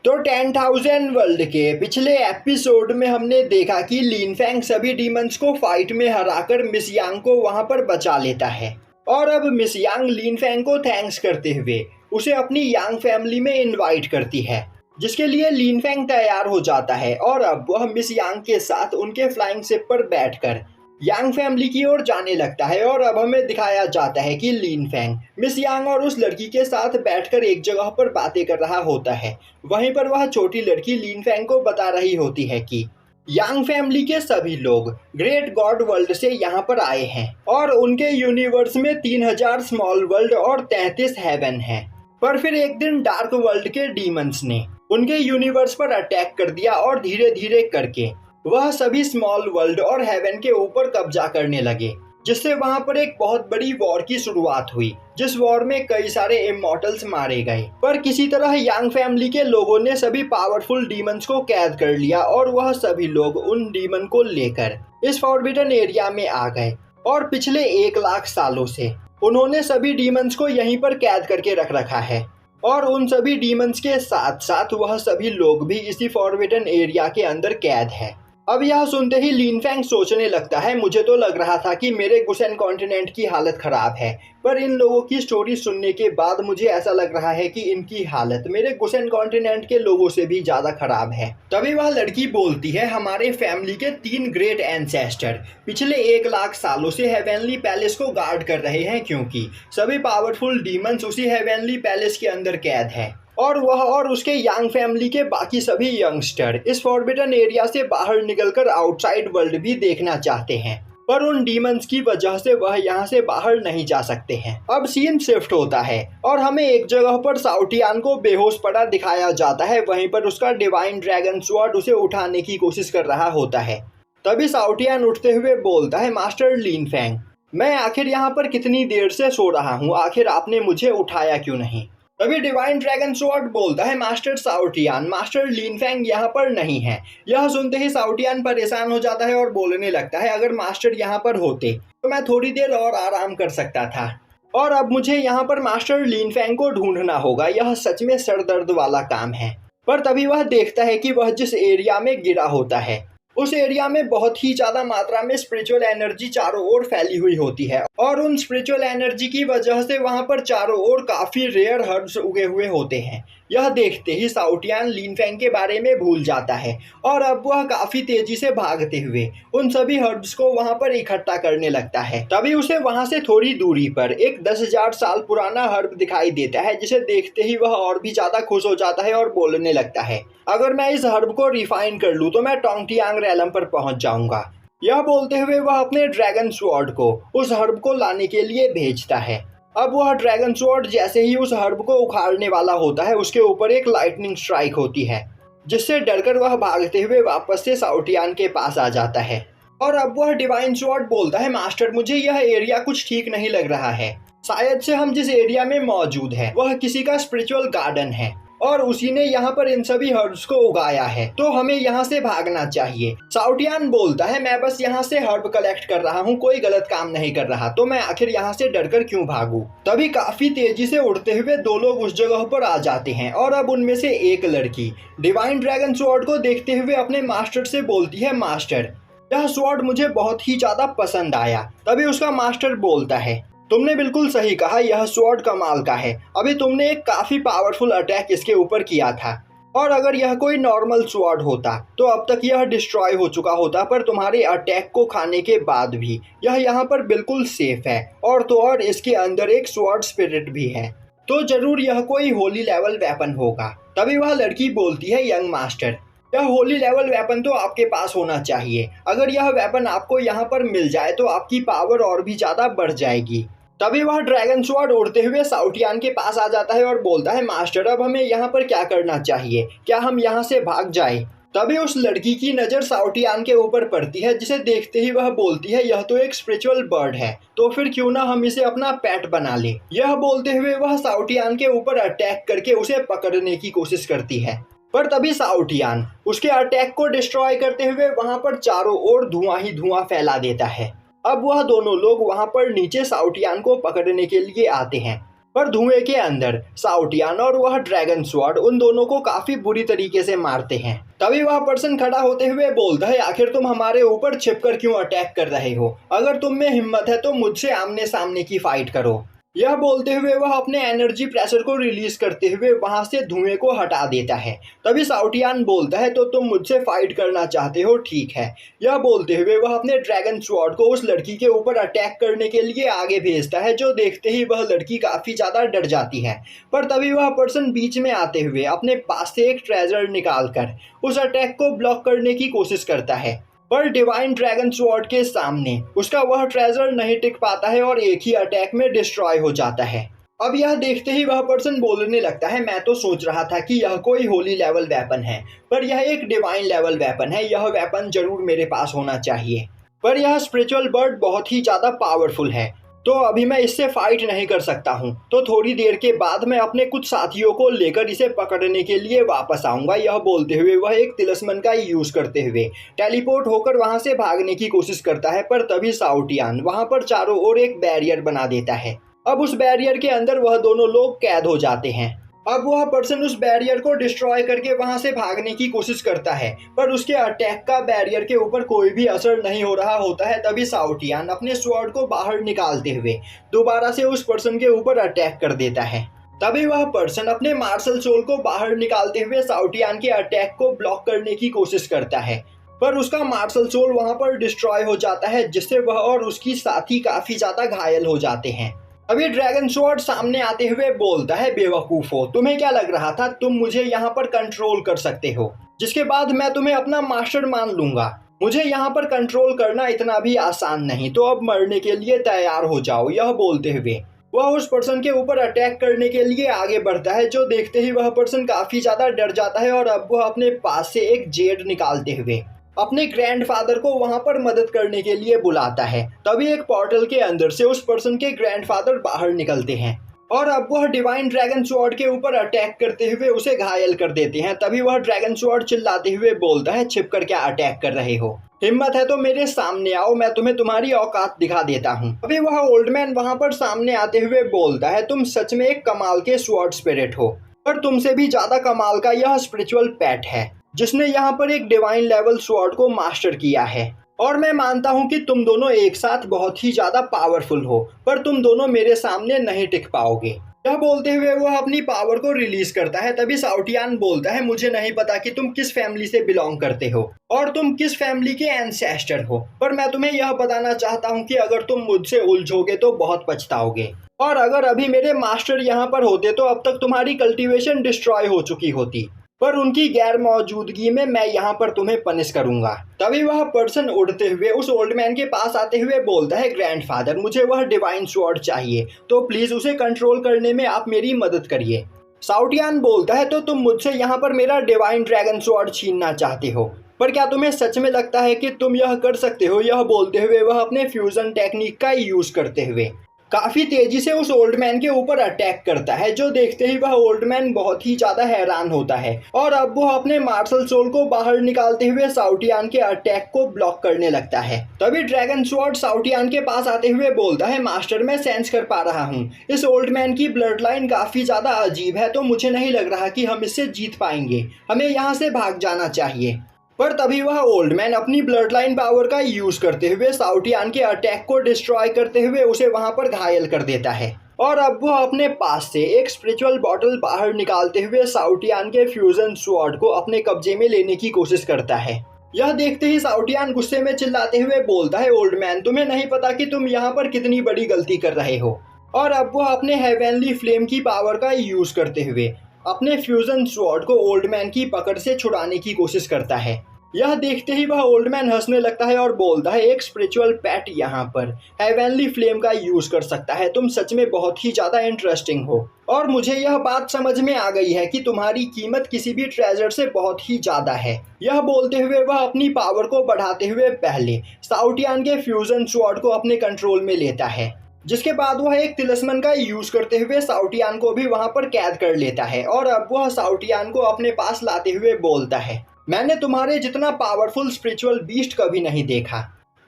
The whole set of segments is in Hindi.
तो 10,000 वर्ल्ड के पिछले एपिसोड में हमने देखा कि लिन फैंग सभी डीमंस को फाइट में हराकर मिस यांग को वहां पर बचा लेता है और अब मिस यांग लिन फैंग को थैंक्स करते हुए उसे अपनी यांग फैमिली में इनवाइट करती है, जिसके लिए लिन फैंग तैयार हो जाता है और अब वह मिस यांग के साथ उनके फ्लाइंग शिप पर बैठकर यांग फैमिली की ओर जाने लगता है। और अब हमें दिखाया जाता है कि लिन फैंग मिस यांग और उस लड़की के साथ बैठकर एक जगह पर बातें कर रहा होता है। वहीं पर वह छोटी लड़की लिन फैंग को बता रही होती है कि यांग फैमिली के सभी लोग ग्रेट गॉड वर्ल्ड से यहाँ पर आए हैं और उनके यूनिवर्स में 3000 स्मॉल वर्ल्ड और 33 हेवन हैं। पर फिर एक दिन डार्क वर्ल्ड के डीमंस ने उनके यूनिवर्स पर अटैक कर दिया और धीरे धीरे करके वह सभी स्मॉल वर्ल्ड और हेवन के ऊपर कब्जा करने लगे, जिससे वहां पर एक बहुत बड़ी वॉर की शुरुआत हुई, जिस वॉर में कई सारे इमॉर्टल्स मारे गए। पर किसी तरह यांग फैमिली के लोगों ने सभी पावरफुल डीमंस को कैद कर लिया और वह सभी लोग उन डीमन को लेकर इस फॉरबिडन एरिया में आ गए और पिछले 1 लाख सालों से उन्होंने सभी डीमंस को यहीं पर कैद करके रख रखा है। और उन सभी डीमंस के साथ साथ वह सभी लोग भी इसी फॉरबिडन एरिया के अंदर कैद है। अब यह सुनते ही लिन फैंग सोचने लगता है, मुझे तो लग रहा था कि मेरे गुसेन कॉन्टिनेंट की हालत खराब है, पर इन लोगों की स्टोरी सुनने के बाद मुझे ऐसा लग रहा है कि इनकी हालत मेरे गुसेन कॉन्टिनेंट के लोगों से भी ज्यादा खराब है। तभी वह लड़की बोलती है, हमारे फैमिली के 3 ग्रेट एंसेस्टर पिछले 1 लाख सालों से हेवनली पैलेस को गार्ड कर रहे हैं, क्योंकि सभी पावरफुल डीमंस उसी हेवनली पैलेस के अंदर कैद है और वह और उसके यांग फैमिली के बाकी सभी यंगस्टर इस फॉरबिडन एरिया से बाहर निकलकर आउटसाइड वर्ल्ड भी देखना चाहते हैं, पर उन डीमंस की वजह से वह यहाँ से बाहर नहीं जा सकते हैं। अब सीन शिफ्ट होता है और हमें एक जगह पर साउटियान को बेहोश पड़ा दिखाया जाता है। वहीं पर उसका डिवाइन ड्रैगन स्वॉर्ड उसे उठाने की कोशिश कर रहा होता है। तभी साउटियान उठते हुए बोलता है, मास्टर लिन फैंग, मैं आखिर यहाँ पर कितनी देर से सो रहा हूँ, आखिर आपने मुझे उठाया क्यों नहीं। तभी डिवाइन ड्रैगन स्वॉर्ड बोलता है, मास्टर साउटियान, मास्टर लिन फैंग यहाँ पर नहीं है। यह सुनते ही साउटियान परेशान हो जाता है और बोलने लगता है, अगर मास्टर यहाँ पर होते तो मैं थोड़ी देर और आराम कर सकता था और अब मुझे यहाँ पर मास्टर लिन फैंग को ढूंढना होगा। यह सच में सरदर्द वाला काम है। पर तभी वह देखता है कि वह जिस एरिया में गिरा होता है उस एरिया में बहुत ही ज्यादा मात्रा में स्पिरिचुअल एनर्जी चारों ओर फैली हुई होती है और उन स्पिरिचुअल एनर्जी की वजह से वहां पर चारों ओर काफी रेयर हर्ब्स उगे हुए होते हैं। यह देखते ही साउटियान लिन फैंग के बारे में भूल जाता है और अब वह काफी तेजी से भागते हुए उन सभी हर्ब्स को वहां पर इकट्ठा करने लगता है। तभी उसे वहां से थोड़ी दूरी पर एक 10,000 साल पुराना हर्ब दिखाई देता है, जिसे देखते ही वह और भी ज्यादा खुश हो जाता है और बोलने लगता है, अगर मैं इस हर्ब को रिफाइन कर लूं तो मैं टोंगटियांग रैलम पर पहुंच जाऊंगा। यह बोलते हुए वह अपने ड्रैगन स्वॉर्ड को उस हर्ब को लाने के लिए भेजता है। अब वह ड्रैगन स्वॉर्ड जैसे ही उस हर्ब को उखाड़ने वाला होता है, उसके ऊपर एक लाइटनिंग स्ट्राइक होती है, जिससे डरकर वह भागते हुए वापस से साउटियान के पास आ जाता है। और अब वह डिवाइन स्वॉर्ड बोलता है, मास्टर, मुझे यह एरिया कुछ ठीक नहीं लग रहा है। शायद से हम जिस एरिया में मौजूद है वह किसी का स्पिरिचुअल गार्डन है और उसी ने यहाँ पर इन सभी हर्ब्स को उगाया है, तो हमें यहाँ से भागना चाहिए। साउटियान बोलता है, मैं बस यहाँ से हर्ब कलेक्ट कर रहा हूँ, कोई गलत काम नहीं कर रहा, तो मैं आखिर यहाँ से डरकर क्यों भागूं। तभी काफी तेजी से उड़ते हुए 2 लोग उस जगह पर आ जाते हैं और अब उनमें से एक लड़की डिवाइन ड्रैगन स्वॉर्ड को देखते हुए अपने मास्टर से बोलती है, मास्टर, यह स्वॉर्ड मुझे बहुत ही ज्यादा पसंद आया। तभी उसका मास्टर बोलता है, तुमने बिल्कुल सही कहा, यह स्वॉर्ड कमाल का है। अभी तुमने एक काफी पावरफुल अटैक इसके ऊपर किया था और अगर यह कोई नॉर्मल स्वॉर्ड होता तो अब तक यह डिस्ट्रॉय हो चुका होता, पर तुम्हारे अटैक को खाने के बाद भी यह यहाँ पर बिल्कुल सेफ है और तो और इसके अंदर एक स्वॉर्ड स्पिरिट भी है, तो जरूर यह कोई होली लेवल वेपन होगा। तभी वह लड़की बोलती है, यंग मास्टर, यह होली लेवल वेपन तो आपके पास होना चाहिए। अगर यह वेपन आपको यहाँ पर मिल जाए तो आपकी पावर और भी ज्यादा बढ़ जाएगी। तभी वह ड्रैगन स्वॉर्ड उड़ते हुए साउटियान के पास आ जाता है और बोलता है, मास्टर, अब हमें यहाँ पर क्या करना चाहिए, क्या हम यहाँ से भाग जाए। तभी उस लड़की की नज़र साउटियान के ऊपर पड़ती है, जिसे देखते ही वह बोलती है, यह तो एक स्पिरिचुअल बर्ड है, तो फिर क्यों ना हम इसे अपना पेट बना ले। यह बोलते हुए वह साउटियान के ऊपर अटैक करके उसे पकड़ने की कोशिश करती है, पर तभी साउटियान उसके अटैक को डिस्ट्रॉय करते हुए वहां पर चारों ओर धुआं ही धुआं फैला देता है। अब वह दोनों लोग वहां पर नीचे साउटियान को पकड़ने के लिए आते हैं, पर धुएं के अंदर साउटियान और वह ड्रैगन स्वॉर्ड उन दोनों को काफी बुरी तरीके से मारते हैं। तभी वह पर्सन खड़ा होते हुए बोलता है, आखिर तुम हमारे ऊपर छिपकर क्यों अटैक कर रहे हो? अगर तुम में हिम्मत है तो मुझसे आमने सामने की फाइट करो। यह बोलते हुए वह अपने एनर्जी प्रेशर को रिलीज करते हुए वहां से धुएं को हटा देता है। तभी साउटियान बोलता है, तो तुम मुझसे फाइट करना चाहते हो, ठीक है। यह बोलते हुए वह अपने ड्रैगन स्वॉर्ड को उस लड़की के ऊपर अटैक करने के लिए आगे भेजता है, जो देखते ही वह लड़की काफी ज्यादा डर जाती है। पर तभी वह पर्सन बीच में आते हुए अपने पास से एक ट्रेजर निकालकर उस अटैक को ब्लॉक करने की कोशिश करता है। पर डिवाइन ड्रैगन स्वॉर्ड के सामने उसका वह ट्रेजर नहीं टिक पाता है और एक ही अटैक में डिस्ट्रॉय हो जाता है। अब यह देखते ही वह पर्सन बोलने लगता है, मैं तो सोच रहा था कि यह कोई होली लेवल वेपन है, पर यह एक डिवाइन लेवल वेपन है। यह वेपन जरूर मेरे पास होना चाहिए, पर यह स्पिरिचुअल बर्ड बहुत ही ज्यादा पावरफुल है, तो अभी मैं इससे फाइट नहीं कर सकता हूँ। तो थोड़ी देर के बाद मैं अपने कुछ साथियों को लेकर इसे पकड़ने के लिए वापस आऊंगा। यह बोलते हुए वह एक तिलिस्मन का यूज करते हुए टेलीपोर्ट होकर वहां से भागने की कोशिश करता है। पर तभी साउटियान वहां पर चारों ओर एक बैरियर बना देता है। अब उस बैरियर के अंदर वह दोनों लोग कैद हो जाते हैं। अब वह पर्सन उस बैरियर को डिस्ट्रॉय करके वहां से भागने की कोशिश करता है, पर उसके अटैक का बैरियर के ऊपर कोई भी असर नहीं हो रहा होता है। तभी साउटियान अपने स्वॉर्ड को बाहर निकालते हुए दोबारा से उस पर्सन के ऊपर अटैक कर देता है। तभी वह पर्सन अपने मार्शल सोल को बाहर निकालते हुए साउटियान के अटैक को ब्लॉक करने की कोशिश करता है, पर उसका मार्शल सोल वहां पर डिस्ट्रॉय हो जाता है, जिससे वह और उसकी साथी काफी ज्यादा घायल हो जाते हैं। अभी ड्रैगन स्वॉर्ड सामने आते हुए बोलता है, बेवकूफो, तुम्हें क्या लग रहा था तुम मुझे यहाँ पर कंट्रोल कर सकते हो, जिसके बाद मैं तुम्हें अपना मास्टर मान लूंगा? मुझे यहाँ पर कंट्रोल करना इतना भी आसान नहीं, तो अब मरने के लिए तैयार हो जाओ। यह बोलते हुए वह उस पर्सन के ऊपर अटैक करने के लिए आगे बढ़ता है, जो देखते ही वह पर्सन काफी ज्यादा डर जाता है और अब वह अपने पास से एक जेड निकालते हुए अपने ग्रैंडफादर को वहां पर मदद करने के लिए बुलाता है। तभी एक पोर्टल के अंदर से उस पर्सन के ग्रैंडफादर बाहर निकलते हैं और अब वह डिवाइन ड्रैगन स्वॉर्ड के ऊपर अटैक करते हुए उसे घायल कर देते हैं। तभी वह ड्रैगन स्वॉर्ड चिल्लाते हुए बोलता है, छिपकर क्या अटैक कर रहे हो? हिम्मत है तो मेरे सामने आओ, मैं तुम्हें तुम्हारी औकात दिखा देता हूँ। अभी वह ओल्ड मैन वहां पर सामने आते हुए बोलता है, तुम सच में एक कमाल के स्वॉर्ड स्पिरिट हो, पर तुमसे भी ज्यादा कमाल का यह स्पिरिचुअल पेट है, जिसने यहाँ पर एक डिवाइन लेवल स्वॉर्ड को मास्टर किया है। और मैं मानता हूँ कि तुम दोनों एक साथ बहुत ही ज्यादा पावरफुल हो, पर तुम दोनों मेरे सामने नहीं टिक पाओगे। यह बोलते हुए वह अपनी पावर को रिलीज करता है। तभी साउटियान बोलता है, मुझे नहीं पता कि तुम किस फैमिली से बिलोंग करते हो और तुम किस फैमिली के एंसेस्टर हो, पर मैं तुम्हें यह बताना चाहता हूँ कि अगर तुम मुझसे उलझोगे तो बहुत पछताओगे, और अगर अभी मेरे मास्टर यहाँ पर होते तो अब तक तुम्हारी कल्टीवेशन डिस्ट्रॉय हो चुकी होती, पर उनकी गैर मौजूदगी में मैं यहाँ पर तुम्हें पनिश करूंगा। तभी वह पर्सन उड़ते हुए उस ओल्ड मैन के पास आते हुए बोलता है, ग्रैंडफादर, मुझे वह डिवाइन स्वॉर्ड चाहिए, तो प्लीज उसे कंट्रोल करने में आप मेरी मदद करिए। साउटियान बोलता है, तो तुम मुझसे यहाँ पर मेरा डिवाइन ड्रैगन स्वॉर्ड छीनना चाहते हो, पर क्या तुम्हें सच में लगता है कि तुम यह कर सकते हो? यह बोलते हुए वह अपने फ्यूजन टेक्निक का यूज करते हुए काफी तेजी से उस ओल्ड मैन के ऊपर अटैक करता है, जो देखते ही वह ओल्ड मैन बहुत ही ज्यादा हैरान होता है और अब वो अपने मार्शल सोल को बाहर निकालते हुए साउटियान के अटैक को ब्लॉक करने लगता है। तभी ड्रैगन स्वॉर्ड साउटियान के पास आते हुए बोलता है, मास्टर, मैं सेंस कर पा रहा हूँ इस ओल्ड मैन की ब्लड लाइन काफी ज्यादा अजीब है, तो मुझे नहीं लग रहा कि हम इससे जीत पाएंगे, हमें यहाँ से भाग जाना चाहिए। पर तभी वह ओल्ड मैन अपनी ब्लड लाइन पावर का यूज करते हुए साउटियान के अटैक को डिस्ट्रॉय करते हुए उसे वहां पर घायल कर देता है और अब वह अपने पास से एक स्पिरिचुअल बॉटल बाहर निकालते हुए साउटियान के फ्यूजन स्वॉर्ड को अपने कब्जे में लेने की कोशिश करता है। यह देखते ही साउटियान गुस्से में चिल्लाते हुए बोलता है, ओल्ड मैन, तुम्हें नहीं पता कि तुम यहाँ पर कितनी बड़ी गलती कर रहे हो। और अब वह अपने हेवनली फ्लेम की पावर का यूज करते हुए अपने फ्यूजन स्वॉर्ड को ओल्ड मैन की पकड़ से छुड़ाने की कोशिश करता है। यह देखते ही वह ओल्ड मैन हंसने लगता है और बोलता है, एक स्पिरिचुअल पेट यहाँ पर हेवनली फ्लेम का यूज कर सकता है, तुम सच में बहुत ही ज्यादा इंटरेस्टिंग हो और मुझे यह बात समझ में आ गई है कि तुम्हारी कीमत किसी भी ट्रेजर से बहुत ही ज्यादा है। यह बोलते हुए वह अपनी पावर को बढ़ाते हुए पहले साउटियान के फ्यूजन स्वॉर्ड को अपने कंट्रोल में लेता है, जिसके बाद वह एक तिलिस्मन का यूज करते हुए साउटियान को भी वहां पर कैद कर लेता है और अब वह साउटियान को अपने पास लाते हुए बोलता है, मैंने तुम्हारे जितना पावरफुल स्पिरिचुअल बीस्ट कभी नहीं देखा।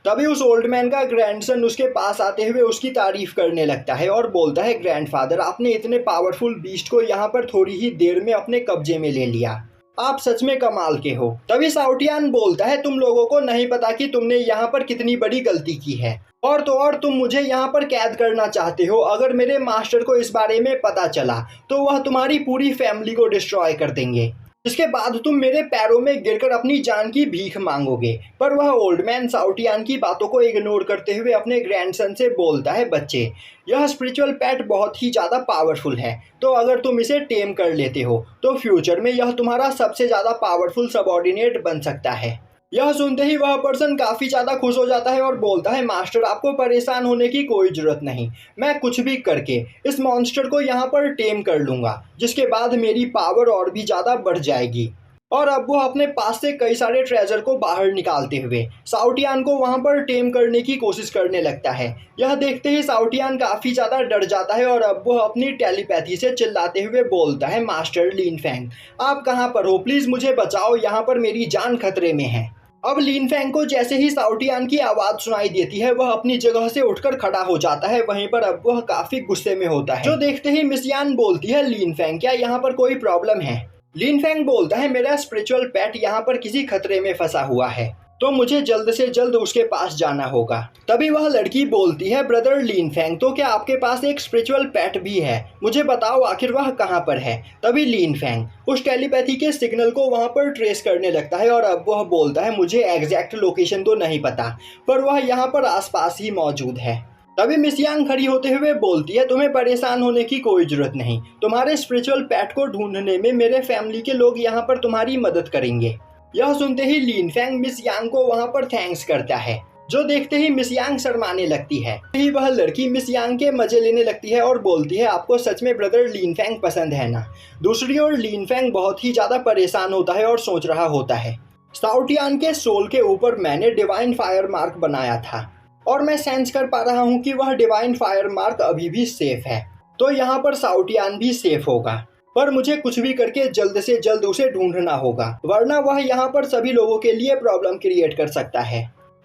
तभी उस ओल्ड मैन का ग्रैंडसन उसके पास आते हुए उसकी तारीफ करने लगता है और बोलता है, ग्रैंडफादर, आपने इतने पावरफुल बीस्ट को यहाँ पर थोड़ी ही देर में अपने कब्जे में ले लिया। आप सच में कमाल के हो। तभी साउटियान बोलता है, तुम लोगों को नहीं पता कि तुमने यहाँ पर कितनी बड़ी गलती की है, और तो और तुम मुझे यहाँ पर कैद करना चाहते हो। अगर मेरे मास्टर को इस बारे में पता चला तो वह तुम्हारी पूरी फैमिली को डिस्ट्रॉय कर देंगे। इसके बाद तुम मेरे पैरों में गिरकर अपनी जान की भीख मांगोगे। पर वह ओल्ड मैन साउटियान की बातों को इग्नोर करते हुए अपने ग्रैंडसन से बोलता है, बच्चे, यह स्पिरिचुअल पेट बहुत ही ज़्यादा पावरफुल है, तो अगर तुम इसे टेम कर लेते हो तो फ्यूचर में यह तुम्हारा सबसे ज़्यादा पावरफुल सबऑर्डिनेट बन सकता है। यह सुनते ही वह पर्सन काफ़ी ज़्यादा खुश हो जाता है और बोलता है, मास्टर, आपको परेशान होने की कोई ज़रूरत नहीं। मैं कुछ भी करके इस मॉन्स्टर को यहाँ पर टेम कर लूँगा, जिसके बाद मेरी पावर और भी ज़्यादा बढ़ जाएगी। और अब वो अपने पास से कई सारे ट्रेजर को बाहर निकालते हुए साउटियान को वहाँ पर टेम करने की कोशिश करने लगता है। यह देखते ही साउटियान काफ़ी ज़्यादा डर जाता है और अब वो अपनी टेलीपैथी से चिल्लाते हुए बोलता है, मास्टर लिनफेंग, आप कहाँ पर हो? प्लीज़ मुझे बचाओ, यहाँ पर मेरी जान खतरे में है। अब लिनफेंग को जैसे ही साउटियान की आवाज़ सुनाई देती है, वह अपनी जगह से उठकर खड़ा हो जाता है। वहीं पर अब वह काफ़ी गुस्से में होता है। जो देखते ही मिस यान बोलती है, लिनफेंग, क्या यहाँ पर कोई प्रॉब्लम है? लिनफेंग बोलता है, मेरा स्पिरिचुअल पेट यहाँ पर किसी खतरे में फंसा हुआ है, तो मुझे जल्द से जल्द उसके पास जाना होगा। तभी वह लड़की बोलती है, ब्रदर लिनफेंग, तो क्या आपके पास एक स्पिरिचुअल पेट भी है? मुझे बताओ आखिर वह कहाँ पर है। तभी लिनफेंग उस टेलीपैथी के सिग्नल को वहाँ पर ट्रेस करने लगता है और अब वह बोलता है, मुझे एग्जैक्ट लोकेशन तो नहीं पता, पर वह यहाँ पर आसपास ही मौजूद है। तभी मिस यांग खड़ी होते हुए बोलती है, तुम्हें परेशान होने की कोई जरूरत नहीं। तुम्हारे स्पिरिचुअल पेट को ढूंढने में मेरे फैमिली के लोग यहाँ पर तुम्हारी मदद करेंगे। यह सुनते ही लिनफेंग मिस यांग को वहाँ पर थैंक्स करता है। जो देखते ही मिस यांग शर्माने लगती है। ही वह लड़की मिस यांग के मजे लेने लगती है और बोलती है, आपको सच में ब्रदर लिनफेंग पसंद है ना? दूसरी ओर लिनफेंग बहुत ही ज़्यादा परेशान होता है और सोच रहा होता है, साउटियान के सोल के ऊपर मैंने डिवाइन फायर मार्क बनाया था और मैं सेंस कर पा रहा हूँ कि वह डिवाइन फायर मार्क अभी भी सेफ है, तो यहाँ पर साउटियान भी सेफ होगा। पर मुझे कुछ भी करके जल्द से जल्द उसे ढूंढना होगा, वरना वह यहाँ पर सभी लोगों के लिए प्रॉब्लम क्रिएट कर सकता है।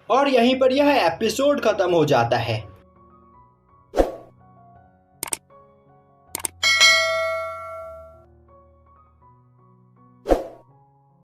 और यहीं पर यह एपिसोड खत्म हो जाता है।